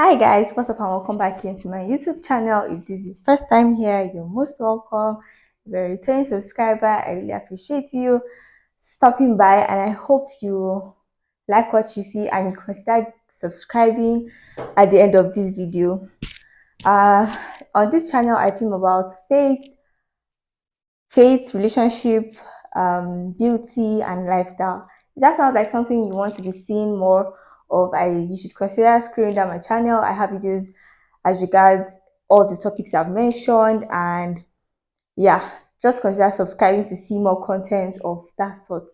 Hi guys, what's up and welcome back here to my YouTube channel. If this is your first time here, you're most welcome. If you're a returning subscriber, I really appreciate you stopping by and I hope you like what you see and you consider subscribing at the end of this video. On this channel, I film about faith, relationship, beauty, and lifestyle. If that sounds like something you want to be seeing more of, you should consider scrolling down my channel. I have videos as regards all the topics I've mentioned, and yeah, just consider subscribing to see more content of that sort.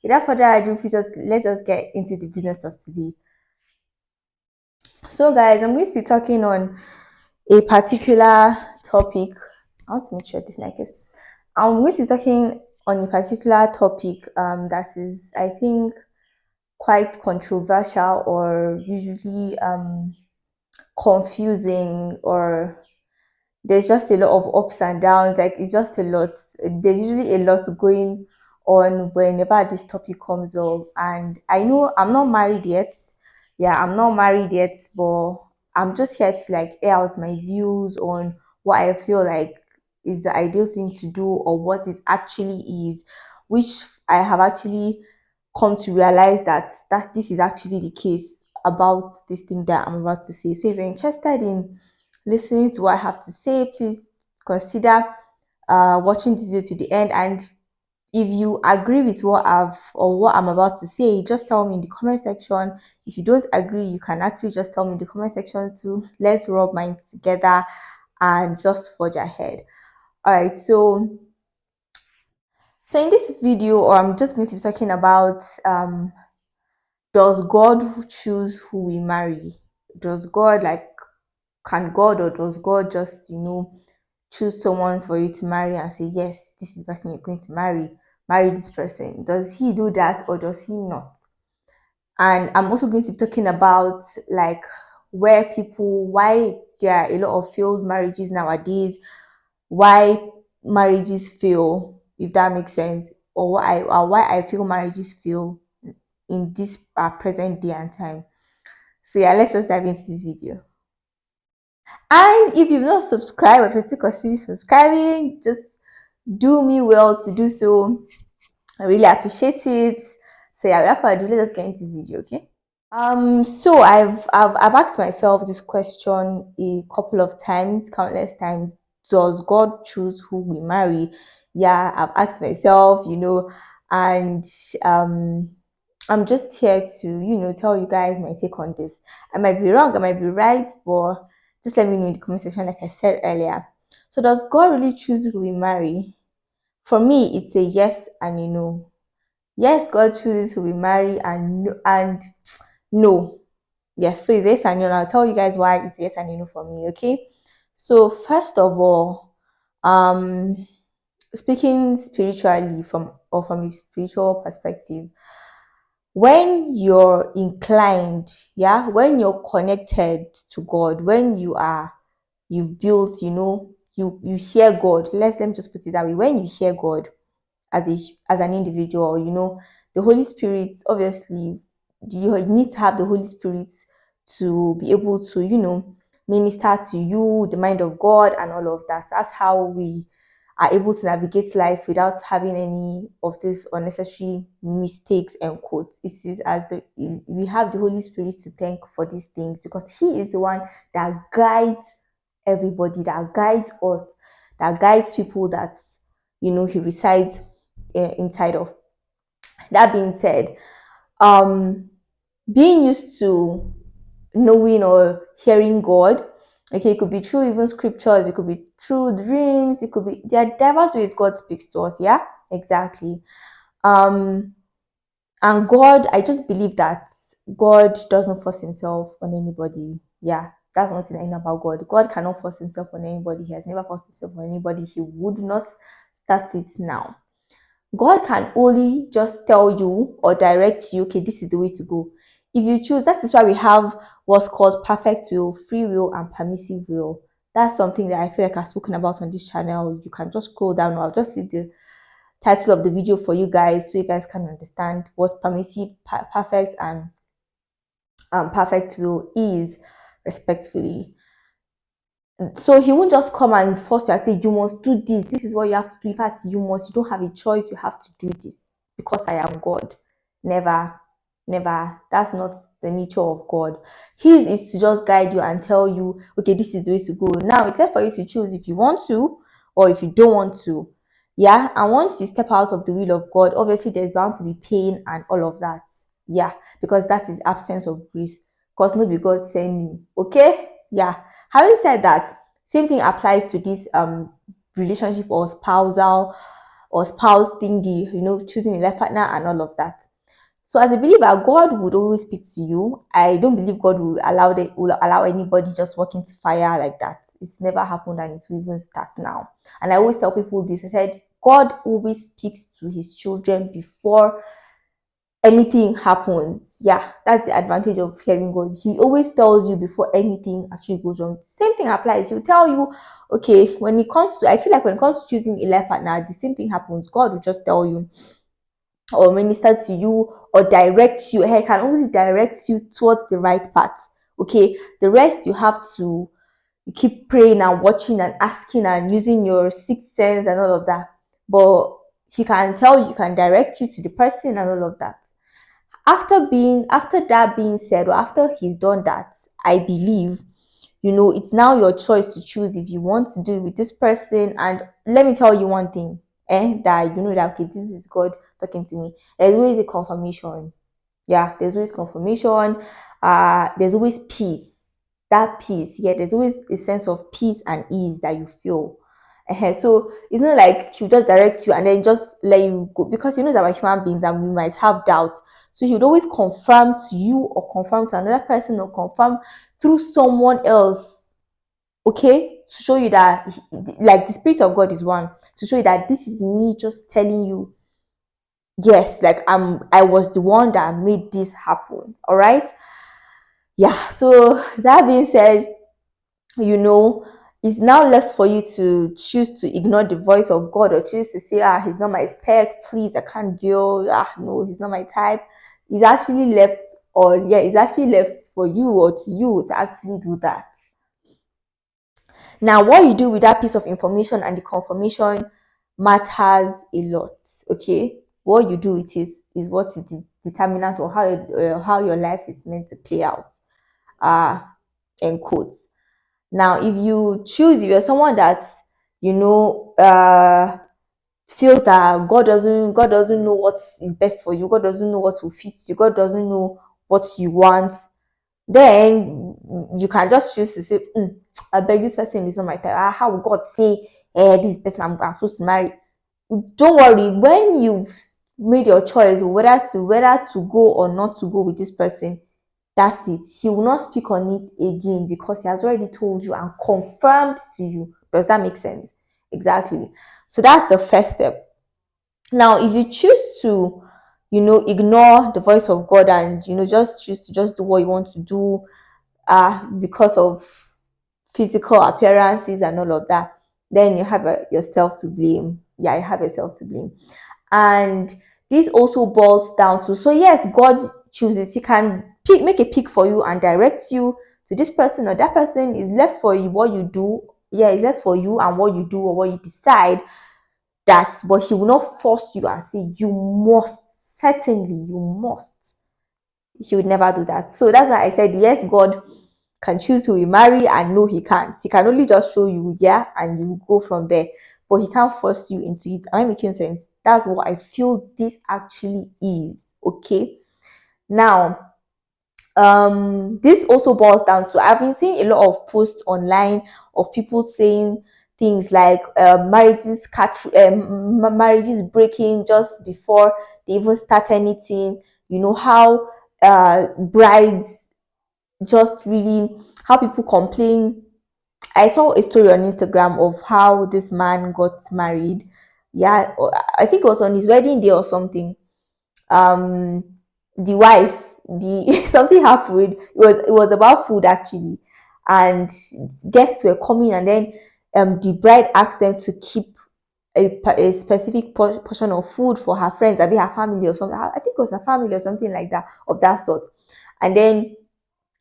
Without further ado, let's just get into the business of today. So guys, I'm going to be talking on a particular topic. I want to make sure this mic is. I'm going to be talking on a particular topic that is, I think, quite controversial or usually confusing, or there's just a lot of ups and downs. Like, it's just a lot. There's usually a lot going on whenever this topic comes up. And I know I'm not married yet. Yeah, I'm not married yet, but I'm just here to like air out my views on what I feel like is the ideal thing to do or what it actually is, which I have actually come to realize that this is actually the case about this thing that I'm about to say. So if you're interested in listening to what I have to say, please consider watching this video to the end. And if you agree with what I'm about to say, just tell me in the comment section. If you don't agree, you can actually just tell me in the comment section too. Let's rub minds together and just forge ahead. All right, so in this video, I'm just going to be talking about does God choose who we marry? Does God, like, can God, or does God just choose someone for you to marry and say, yes, this is the person you're going to marry this person? Does he do that or does he not? And I'm also going to be talking about like why there are a lot of failed marriages nowadays, why marriages fail, if that makes sense, or why I feel marriages fail in this present day and time. So yeah, let's just dive into this video. And if you've not subscribed, or if you're still considering subscribing, just do me well to do so. I really appreciate it. So yeah, without further ado, let's get into this video, okay? So I've asked myself this question a couple of times, countless times. Does God choose who we marry? Yeah, I've asked myself, and um I'm just here to, tell you guys my take on this. I might be wrong, I might be right, but just let me know in the comment section, like I said earlier. So does God really choose who we marry? For me, it's a yes and a no. Yes, God chooses who we marry, and no. Yes, so it's yes and no. And I'll tell you guys why it's yes and no for me, okay? So first of all, um, speaking spiritually from a spiritual perspective, when you're inclined, yeah, when you're connected to God, when you've built, you hear God. Let me just put it that way. When you hear God as an individual, the Holy Spirit, obviously, you need to have the Holy Spirit to be able to, minister to you, the mind of God, and all of that. That's how we are able to navigate life without having any of these unnecessary mistakes and quotes. It is we have the Holy Spirit to thank for these things, because He is the one that guides everybody, that guides us, that guides people that He resides inside of. That being said, um, being used to knowing or hearing God, okay, it could be through even scriptures, it could be through dreams, it could be, there are diverse ways God speaks to us. Yeah, exactly. um and God, I just believe that God doesn't force himself on anybody. Yeah, that's one thing I know about God. God cannot force himself on anybody. He has never forced himself on anybody. He would not start it now. God can only just tell you or direct you, okay, this is the way to go. If you choose, that is why we have what's called perfect will, free will, and permissive will. That's something that I feel like I've spoken about on this channel. You can just scroll down, or I'll just leave the title of the video for you guys so you guys can understand what permissive, perfect, and perfect will is. respectfully. So he won't just come and force you and say, you must do this. This is what you have to do. In fact, you don't have a choice. You have to do this because I am God. Never, never. That's not the nature of God. His is to just guide you and tell you, okay, this is the way to go. Now, it's set for you to choose if you want to or if you don't want to. Yeah. And once you step out of the will of God, obviously there's bound to be pain and all of that. Yeah. Because that is absence of grace. Because nobody God send you. Okay? Yeah. Having said that, same thing applies to this relationship or spouse thingy, choosing a life partner and all of that. So as a believer, God would always speak to you. I don't believe God will allow anybody just walk into fire like that. It's never happened and it will even start now. And I always tell people this. I said God always speaks to his children before anything happens. Yeah, that's the advantage of hearing God. He always tells you before anything actually goes wrong. Same thing applies. He'll tell you, okay, when it comes to, I feel like when it comes to choosing a life partner, the same thing happens. God will just tell you or minister to you or direct you. He can only direct you towards the right path. Okay, the rest you have to keep praying and watching and asking and using your sixth sense and all of that. But he can tell you, can direct you to the person and all of that. After that being said, or after he's done that, I believe, it's now your choice to choose if you want to do it with this person. And let me tell you one thing, that that okay, this is God talking to me. There's always a confirmation. Yeah, there's always confirmation. There's always peace. That peace, yeah, there's always a sense of peace and ease that you feel. So it's not like he'll just direct you and then just let you go, because that we're human beings and we might have doubts. So he would always confirm to you or confirm to another person or confirm through someone else, okay, to show you that like the Spirit of God is one, to show you that this is me just telling you, yes, like I was the one that made this happen. All right. Yeah. So that being said, it's now less for you to choose to ignore the voice of God or choose to say, he's not my spec, please, I can't deal. No, he's not my type. It's actually left for you or to you to actually do that. Now, what you do with that piece of information and the confirmation matters a lot. Okay, what you do with it is what is the determinant or how your life is meant to play out. In quotes. Now, if you're someone that feels that God doesn't know what is best for you, God doesn't know what will fit you, God doesn't know what you want, then you can just choose to say, I beg, this person is not my type. How will God say, this person I'm supposed to marry? Don't worry, when you've made your choice whether to go or not to go with this person, that's it. He will not speak on it again because he has already told you and confirmed to you. Does that make sense? Exactly. So that's the first step. Now, if you choose to, ignore the voice of God and just choose to just do what you want to do, because of physical appearances and all of that, then you have yourself to blame. Yeah, you have yourself to blame. And this also boils down to, so yes, God chooses. He can make a pick for you and direct you to this person or that person. Is less for you what you do. Yeah, it's less for you and what you do or what you decide. But he will not force you and say you must. Certainly, you must. He would never do that. So that's why I said yes, God can choose who you marry, and no, he can't. He can only just show you, yeah, and you go from there. But he can't force you into it. Am I making sense? That's what I feel this actually is. Okay. Now, this also boils down to, I've been seeing a lot of posts online of people saying things like marriages breaking just before they even start anything. How brides just really, how people complain. I saw a story on Instagram of how this man got married. Yeah, I think it was on his wedding day or something. Um, the wife, the something happened. It was about food actually, and guests were coming, and then the bride asked them to keep a specific portion of food for her friends, maybe her family or something. I think it was her family or something like that, of that sort. And then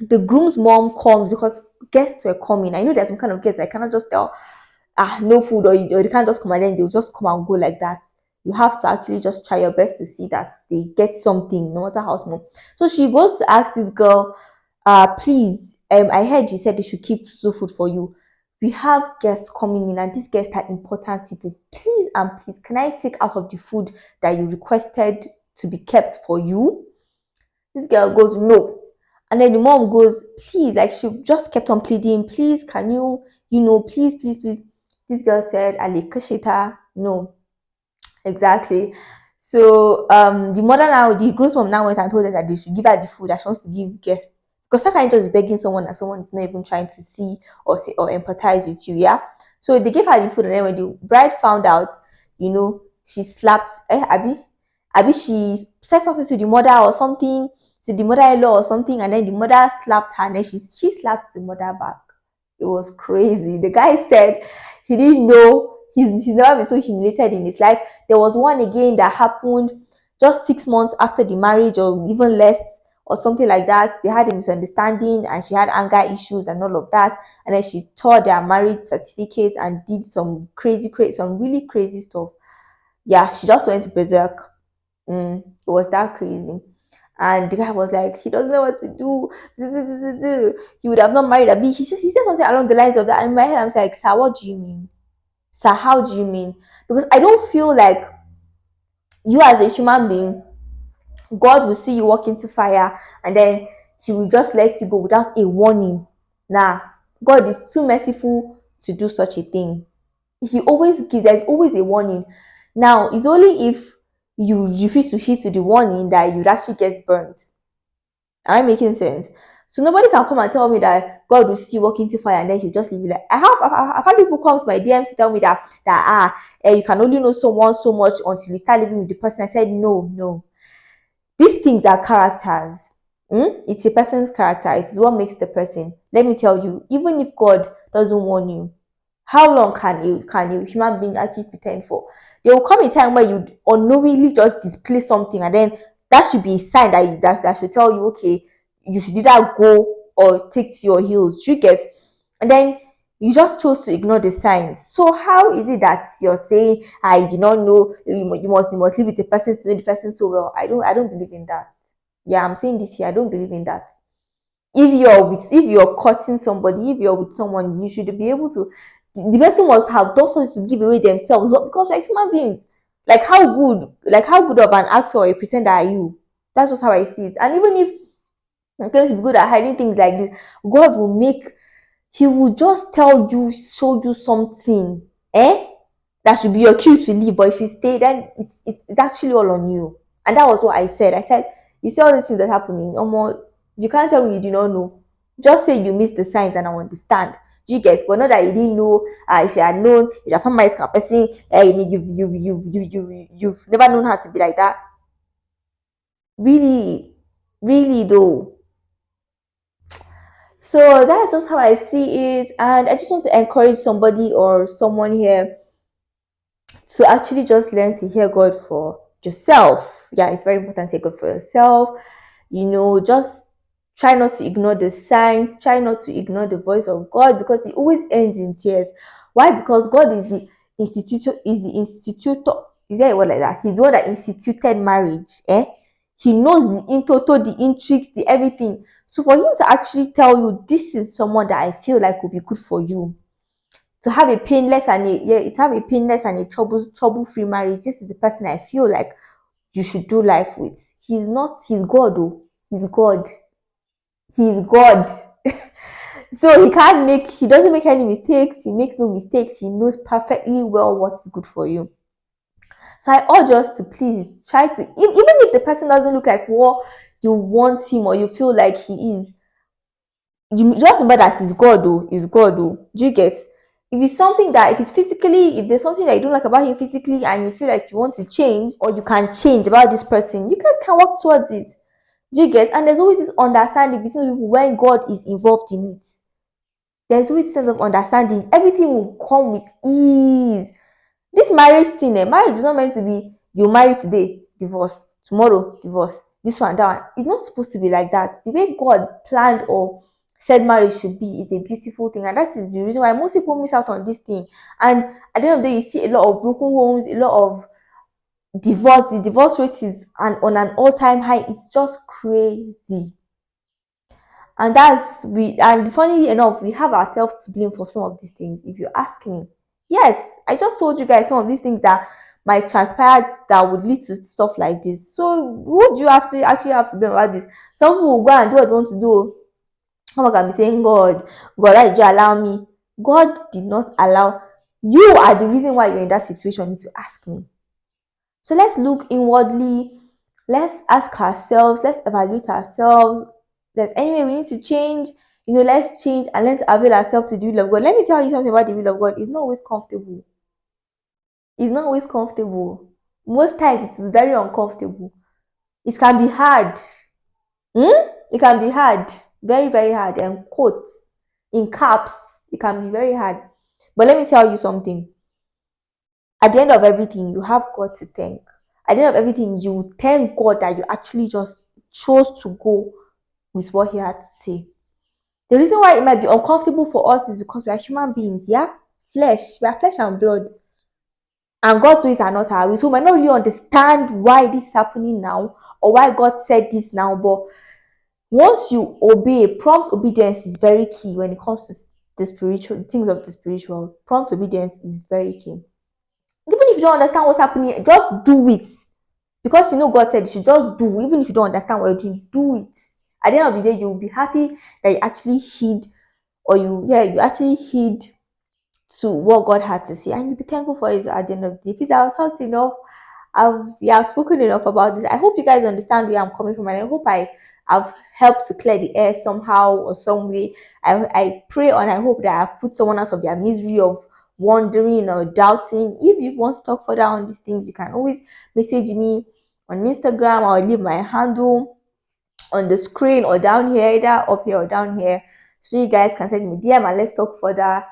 The groom's mom comes because guests were coming. I know there's some kind of guests I cannot just tell, no food, or they can't just come and then they'll just come and go like that. You have to actually just try your best to see that they get something, no matter how small. So she goes to ask this girl, please, I heard you said they should keep zoo food for you. We have guests coming in, and these guests are important people. Please and please, can I take out of the food that you requested to be kept for you? This girl goes, no. And then the mom goes, please, like she just kept on pleading, please, can you, please, please, please. This girl said, Ali Kashita, no, exactly. So the mother now, the groom's mom now went and told her that they should give her the food that she wants to give guests. Because how can you just begging someone and someone is not even trying to see or say or empathize with you, yeah? So they gave her the food, and then when the bride found out, she slapped Abby, she said something to the mother or something, to the mother-in-law or something, and then the mother slapped her, and then she slapped the mother back. It was crazy. The guy said he didn't know, he's never been so humiliated in his life. There was one again that happened just 6 months after the marriage, or even less, or something like that. They had a misunderstanding, and she had anger issues and all of that. And then she tore their marriage certificate and did some some really crazy stuff. Yeah, she just went berserk. It was that crazy. And the guy was like, he doesn't know what to do. He would have not married a bee. He said something along the lines of that. And in my head, I'm like, sir, what do you mean? Sir, how do you mean? Because I don't feel like you as a human being, God will see you walk into fire and then he will just let you go without a warning. Nah, God is too merciful to do such a thing. There's always a warning. Now, it's only if you refuse to heed to the warning that you'd actually get burnt. Am I making sense? So nobody can come and tell me that God will see you walk into fire and then he'll just leave you. Like I've had people come to my DMs to tell me that you can only know someone so much until you start living with the person. I said no, no. These things are characters. It's a person's character. It is what makes the person. Let me tell you, even if God doesn't warn you, how long can a human being actually pretend for? There will come a time where you unknowingly just display something, and then that should be a sign that should tell you, okay, you should either go or take to your heels. You get, and then you just chose to ignore the signs. So how is it that you're saying I did not know? You must live with the person to know the person so well. I don't believe in that. Yeah, I'm saying this here. I don't believe in that. If you're cutting somebody, if you're with someone, you should be able to. The person must have done something to give away themselves, because we're human beings. Like how good of an actor or a presenter are you? That's just how I see it. And even if you're going to be good at hiding things like this, God will make. He will just tell you, show you something, that should be your cue to leave. But if you stay, then it's actually all on you. And that was what I said. I said, you see all the things that happening, almost you can't tell me you do not know. Just say you missed the signs and I understand. You get, but not that you didn't know. If you had known, if you found my person, you've never known how to be like that. Really, really though. So that's just how I see it. And I just want to encourage somebody or someone here to actually just learn to hear God for yourself. Yeah, it's very important to hear God for yourself. Just try not to ignore the signs, try not to ignore the voice of God, because it always ends in tears. Why? Because God is the institutor. Is there a word like that? He's the one that instituted marriage. He knows the in total, the intrigues, the everything. So for him to actually tell you, this is someone that I feel like will be good for you, to have a painless and a trouble-free marriage. This is the person I feel like you should do life with. He's God, oh. He's God. He's God. So he doesn't make any mistakes. He makes no mistakes. He knows perfectly well what's good for you. So I urge us to please try to, even if the person doesn't look like what you want him or you feel like he is, you just remember that is God, though. Is God, though. Do you get? If there's something that you don't like about him physically and you feel like you want to change or you can change about this person, you guys can work towards it. Do you get? And there's always this understanding between people when God is involved in it. There's always a sense of understanding. Everything will come with ease. This marriage thing, marriage is not meant to be you marry today, divorce, tomorrow, divorce. this one, that one. It's not supposed to be like that. The way God planned or said marriage should be is a beautiful thing, and that is the reason why most people miss out on this thing. And at the end of the day, you see a lot of broken homes, a lot of divorce. The divorce rate is on an all-time high. It's just crazy. And that's we and funny enough, we have ourselves to blame for some of these things, if you ask me. Yes, I just told you guys some of these things that might transpire that would lead to stuff like this. So who do you have to actually have to blame about this? Some people will go and do what they want to do. Someone can be saying, God, why did you allow me? God did not allow. You are the reason why you're in that situation, if you ask me. So let's look inwardly. Let's ask ourselves. Let's evaluate ourselves. There's any way we need to change. Let's change and let's avail ourselves to the will of God. Let me tell you something about the will of God. It's not always comfortable. It's not always comfortable. Most times it is very uncomfortable. It can be hard. It can be hard. Very, very hard. And quotes in caps, it can be very hard. But let me tell you something. At the end of everything, you have God to thank. At the end of everything, you thank God that you actually just chose to go with what He had to say. The reason why it might be uncomfortable for us is because we are human beings, yeah? Flesh. We are flesh and blood. And God's ways are not our ways. So we might not really understand why this is happening now or why God said this now. But once you obey, prompt obedience is very key when it comes to the spiritual things of the spiritual. Prompt obedience is very key. Even if you don't understand what's happening, just do it. Because God said you should just do, even if you don't understand what you're doing, do it. At the end of the day, you'll be happy that you actually heed, or you actually heed to what God had to say, and you'll be thankful for it at the end of the day. Please, I've talked enough. I've spoken enough about this. I hope you guys understand where I'm coming from, and I hope I've helped to clear the air somehow or some way. I pray and I hope that I've put someone out of their misery of wondering or doubting. If you want to talk further on these things, you can always message me on Instagram, or leave my handle on the screen or down here, either up here or down here, so you guys can send me DM and let's talk further.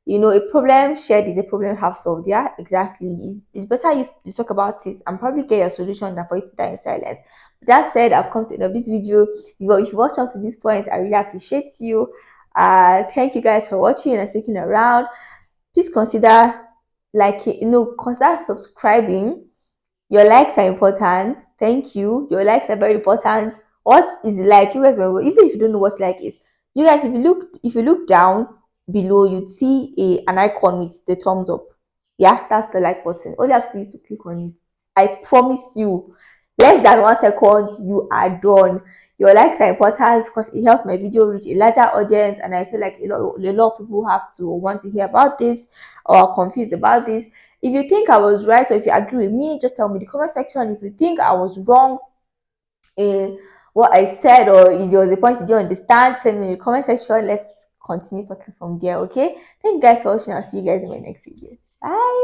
A problem shared is a problem half solved. Yeah, exactly. It's better you talk about it and probably get your solution than for it to die in silence. That said, I've come to the end of this video. If you watch up to this point, I really appreciate you. Thank you guys for watching and sticking around. Please consider consider subscribing. Your likes are important. Thank you. Your likes are very important. What is like? You guys remember, even if you don't know what like is, you guys, if you look down below, you'd see an icon with the thumbs up. Yeah, that's the like button. All you have to do is to click on it. I promise you, less than 1 second, you are done. Your likes are important because it helps my video reach a larger audience, and I feel like a lot of people have to want to hear about this or are confused about this. If you think I was right, or if you agree with me, just tell me in the comment section. If you think I was wrong in what I said, or if there was a point you didn't understand, send me in the comment section. Let's continue talking from there, okay? Thank you guys for watching. I'll see you guys in my next video. Bye.